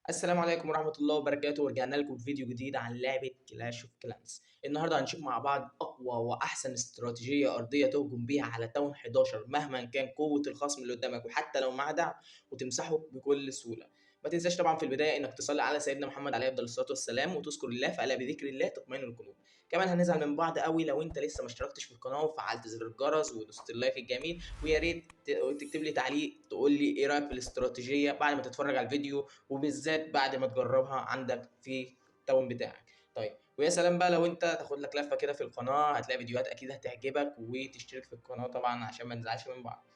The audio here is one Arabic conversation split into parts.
السلام عليكم ورحمة الله وبركاته، ورجعنا لكم بفيديو جديد عن لعبة كلاش اوف كلانس. النهارده هنشوف مع بعض أقوى وأحسن استراتيجية أرضية تهجم بيها على تاون 11 مهما كان قوة الخصم اللي قدامك وحتى لو معاه دعم وتمسحه بكل سهولة. ما تنساش طبعا في البداية إنك تصلي على سيدنا محمد عليه أفضل الصلاة والسلام وتذكر الله فألا بذكر الله تطمئن القلوب. كمان هنزعل من بعض قوي لو أنت لسه ما اشتركتش في القناة وفعلت زر الجرس ودوست اللايك الجميل، ويا ريت تكتب لي تعليق تقول لي إيه رأيك في الاستراتيجية بعد ما تتفرج على الفيديو، وبالذات بعد ما تجربها عندك في التاون بتاعك. طيب ويا سلام بقى لو انت تاخد لك لفه كده في القناه، هتلاقي فيديوهات اكيد هتعجبك، وتشترك في القناه طبعا عشان ما نزعلش من بعض.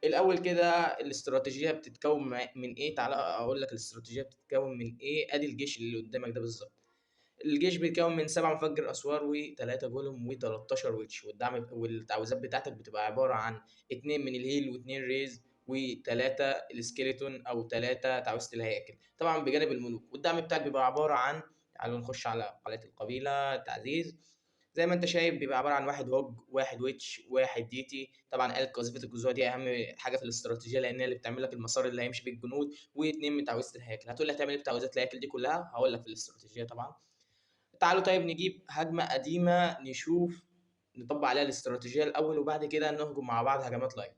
الاول كده الاستراتيجيه بتتكون من ايه؟ تعالى اقول لك الاستراتيجيه بتتكون من ايه. ادي الجيش اللي قدامك ده بالظبط. الجيش بيتكون من 7 مفجر اسوار و3 جولم و13 ويتش، والدعم والتعويذات بتاعتك بتبقى عباره عن 2 من الهيل و2 ريز و3 السكيلتون او 3 تعويذه الهياكل طبعا بجانب الملوك. والدعم بتاعك بيبقى عباره عن، تعالوا نخش على قلعه القبيله تعزيز. زي ما انت شايف بيبقى عباره عن واحد هوج، واحد ويتش، واحد ديتي. طبعا آلة قذيفه الجذوع دي اهم حاجه في الاستراتيجيه لان هي اللي بتعمل لك المسار اللي هيمشي بيه الجنود، واثنين من تعويذه الهياكل. هتقول لي هتعمل ايه بتعويذات الهياكل دي كلها؟ هقول لك في الاستراتيجيه طبعا. تعالوا طيب نجيب هجمة قديمة نشوف نطبق عليها الاستراتيجية الأول، وبعد كده نهجم مع بعض هجمات لايف.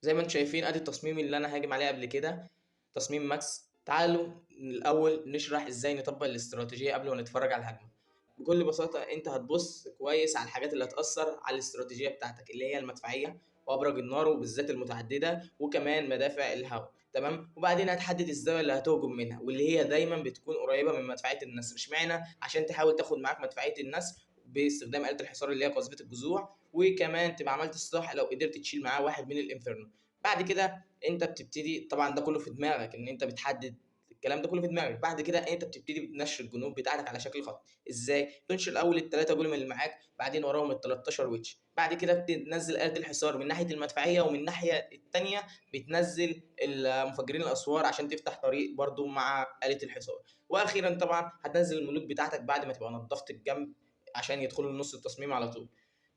زي ما انتم شايفين ادي التصميم اللي انا هاجم عليه قبل كده، تصميم ماكس. تعالوا الأول نشرح ازاي نطبق الاستراتيجية قبل ما نتفرج على الهجمة. بكل بساطة انت هتبص كويس على الحاجات اللي هتأثر على الاستراتيجية بتاعتك، اللي هي المدفعية وأبراج النار وبالذات المتعددة، وكمان مدافع الهواء. تمام. وبعدين هتحدد الزاويه اللي هتهجم منها، واللي هي دايما بتكون قريبه من مدفعيه النسر. اشمعنى؟ عشان تحاول تاخد معاك مدفعيه النسر باستخدام آلة الحصار اللي هي قذيفه الجذوع، وكمان تبقى عملت الصح لو قدرت تشيل معاه واحد من الانفيرنو. بعد كده انت بتبتدي، طبعا ده كله في دماغك ان انت بتحدد الكلام ده كله في دماغك. بعد كده انت بتبتدي بنشر الجنود بتاعتك على شكل خط. ازاي؟ تنشر الاول الثلاثه جولم اللي معاك، بعدين وراهم ال 13 ويتش، بعد كده بتنزل آلة الحصار من ناحيه المدفعيه، ومن الناحيه الثانيه بتنزل المفجرين الاسوار عشان تفتح طريق برضو مع آلة الحصار. واخيرا طبعا هتنزل الملوك بتاعتك بعد ما تبقى نظفت الجنب عشان يدخلوا لنص التصميم على طول.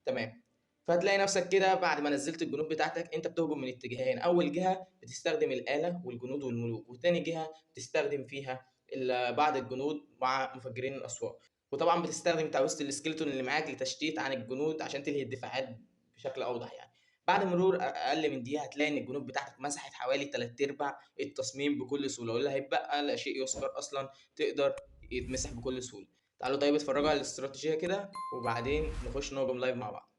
تمام. فهتلاقي نفسك كده بعد ما نزلت الجنود بتاعتك انت بتهجم من اتجاهين. اول جهه بتستخدم الآلة والجنود والملوك، وتاني جهه بتستخدم فيها بعض الجنود مع مفجرين الاسوار. وطبعا بتستخدم تعويذه السكيلتون اللي معاك لتشتيت عن الجنود عشان تنهي الدفاعات بشكل اوضح يعني. بعد مرور اقل من دقيقه هتلاقي ان الجنود بتاعتك مسحت حوالي 3 ارباع التصميم بكل سهوله، واللي هيتبقى لا شيء يذكر اصلا، تقدر يتمسح بكل سهوله. تعالوا طيب اتفرجوا على الاستراتيجيه كده وبعدين نخش نهجم لايف مع بعض.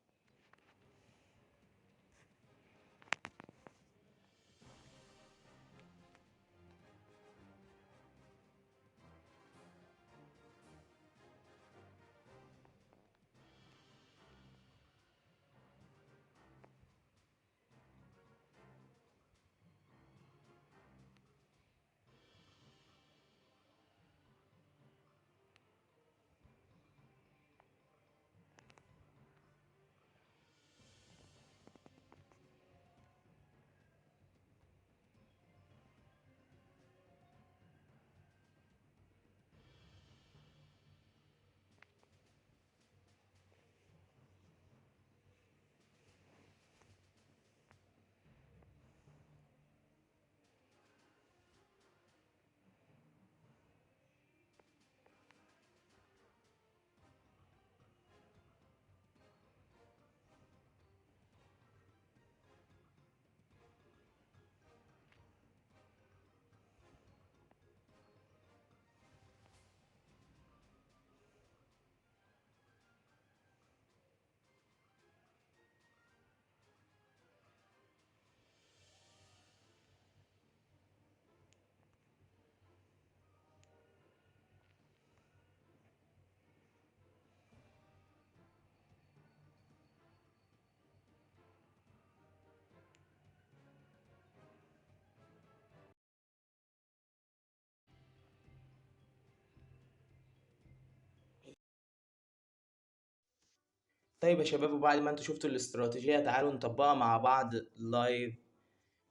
طيب يا شباب، وبعد ما انتوا شفتوا الاستراتيجيه تعالوا نطبقها مع بعض لايف.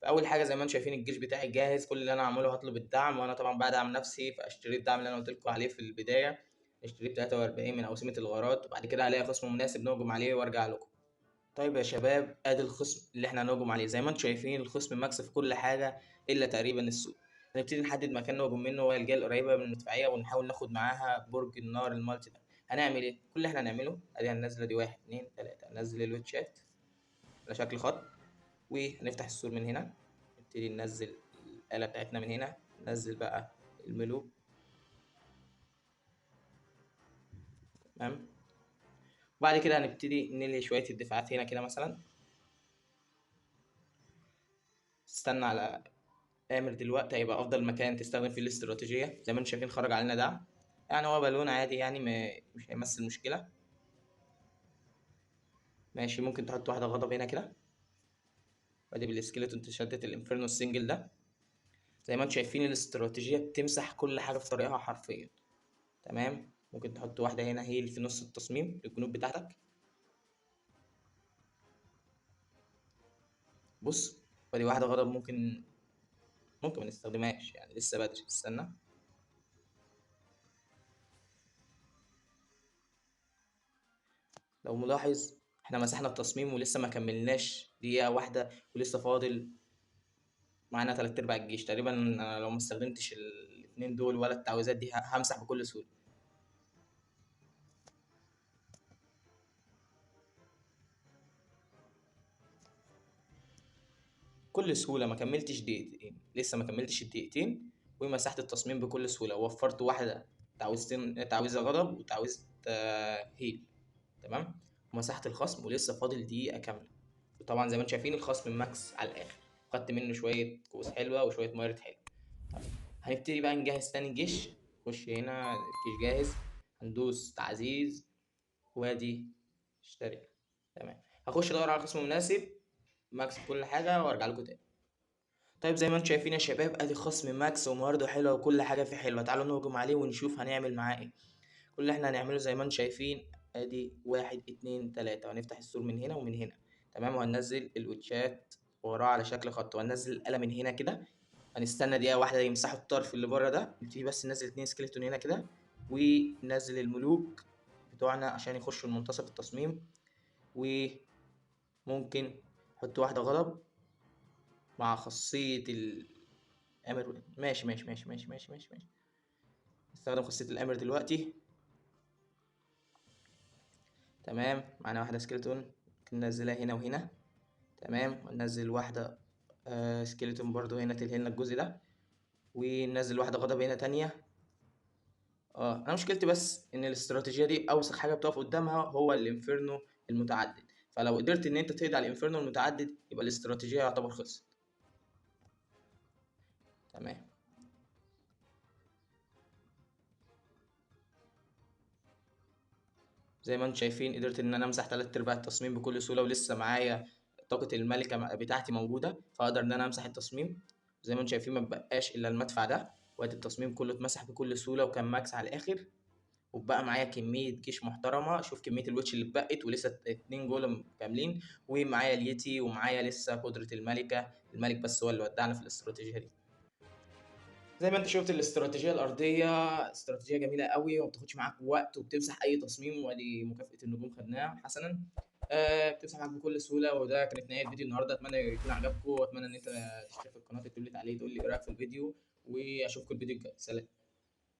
اول حاجه زي ما انتم شايفين الجيش بتاعي جاهز. كل اللي انا هعمله هطلب الدعم، وانا طبعا بدعم نفسي فاشتري الدعم اللي انا قلت لكم عليه في البدايه. اشتريت 43 من اوسمه الغارات، وبعد كده هلاقي خصم مناسب نهجم عليه وارجع لكم. طيب يا شباب ادي الخصم اللي احنا هنهجم عليه. زي ما انتم شايفين الخصم مكسب في كل حاجه الا تقريبا السوق. هنبتدي نحدد مكان نهجم منه وهي الجهه القريبه من المدفعيه ونحاول ناخد معاها برج النار المالتي ده. هنعمل ايه؟ كل اللي احنا هنعمله ادي هننزل دي 1 2 3 هننزل الويتشات على شكل خط وهنفتح السور من هنا، نبتدي ننزل الآلة بتاعتنا من هنا، ننزل بقى الملوك. تمام. وبعد كده هنبتدي نلغي شوية الدفاعات هنا كده مثلا. استنى على آمر دلوقتي هيبقى أفضل مكان تستخدم فيه الاستراتيجية. زي ما انتم شايفين خرج علينا ده، يعني هو بالون عادي يعني مش هيمثل مشكلة. ماشي، ممكن تحط واحدة غضب هنا كده، وادي بالسكيلتون تشتت الانفيرنو السنجل ده. زي ما انتم شايفين الاستراتيجية بتمسح كل حاجة في طريقها حرفيا. تمام. ممكن تحط واحدة هنا هيل في نص التصميم للجنود بتاعتك. بص، ودي واحدة غضب ممكن ما نستخدمهاش يعني، لسه بدري، استنى. لو ملاحظ احنا مسحنا التصميم ولسه ما كملناش دقيقة واحدة، ولسه فاضل معانا تلات ارباع الجيش تقريبا. أنا لو ما استخدمتش الاتنين دول ولا التعويذات دي همسح بكل سهولة. بكل سهولة ما كملتش دقيقتين، لسه ما كملتش الدقيقتين ومسحت التصميم بكل سهولة، ووفرت واحدة تعويذتين، تعويذة غضب وتعويذة هيل. تمام. ومسحت الخصم ولسه فاضل دقيقة كاملة. وطبعا زي ما انتم شايفين الخصم ماكس على الآخر، خدت منه شوية كؤوس حلوة وشوية مايرت حلوة. طيب، هنبتدي بقى نجهز تاني الجيش. نخش هنا الجيش جاهز، هندوس تعزيز وادي اشتري. تمام. هخش ادور على خصم مناسب ماكس في كل حاجة وارجع لكم تاني. طيب زي ما انتم شايفين يا شباب ادي خصم ماكس ومهارته حلوة وكل حاجة فيه حلوة. تعالوا نهجم عليه ونشوف هنعمل معاه ايه. كل اللي احنا هنعمله زي ما انتم شايفين ادي 1 2 3، وهنفتح السور من هنا ومن هنا. تمام. وهننزل الوتشات وراه على شكل خط، وهننزل القلم من هنا كده. هنستنى دقيقة واحدة يمسحوا الطرف اللي بره ده، نبتدي بس ننزل 2 سكيلتون هنا كده، وننزل الملوك بتوعنا عشان يخشوا المنتصف التصميم. وممكن نحط واحدة غضب مع خاصية الأمر. ماشي. نستخدم خاصية الأمر دلوقتي. تمام. معانا واحدة سكيلتون ممكن ننزلها هنا وهنا. تمام. وننزل واحدة سكيلتون برضو هنا تلهلنا الجزء ده، وننزل واحدة غضب هنا تانية. انا مشكلتي بس ان الاستراتيجية دي اوسخ حاجة بتقف قدامها هو الانفيرنو المتعدد، فلو قدرت ان انت تقضي على الانفيرنو المتعدد يبقى الاستراتيجية يعتبر خلصت. تمام. زي ما انتم شايفين قدرت ان انا امسح تلات ارباع التصميم بكل سهولة، ولسه معايا طاقة الملكة بتاعتي موجودة، فاقدر ان انا امسح التصميم. زي ما انتم شايفين ما بقاش الا المدفع ده، وادي التصميم كله اتمسح بكل سهولة وكان ماكس على الاخر. وبقى معايا كمية جيش محترمة. شوف كمية الوتش اللي اتبقت ولسه 2 جولم كاملين، ومعايا اليتي ومعايا لسه قدرة الملكة. الملك بس هو اللي ودعنا في الاستراتيجية دي. زي ما انت شفت الاستراتيجية الأرضية استراتيجية جميلة قوي وما بتاخدش معاك وقت وبتمسح أي تصميم، ودي مكافأة النجوم خدناها حسنا. بتمسح معاك بكل سهولة. وده كانت نهاية الفيديو النهاردة، أتمنى يكون عجبكم، وأتمنى إن أنت تشترك في القناة تقول لي تعليق تقول لي إيه رأيك في الفيديو، وأشوفكم الفيديو الجاي. سلام.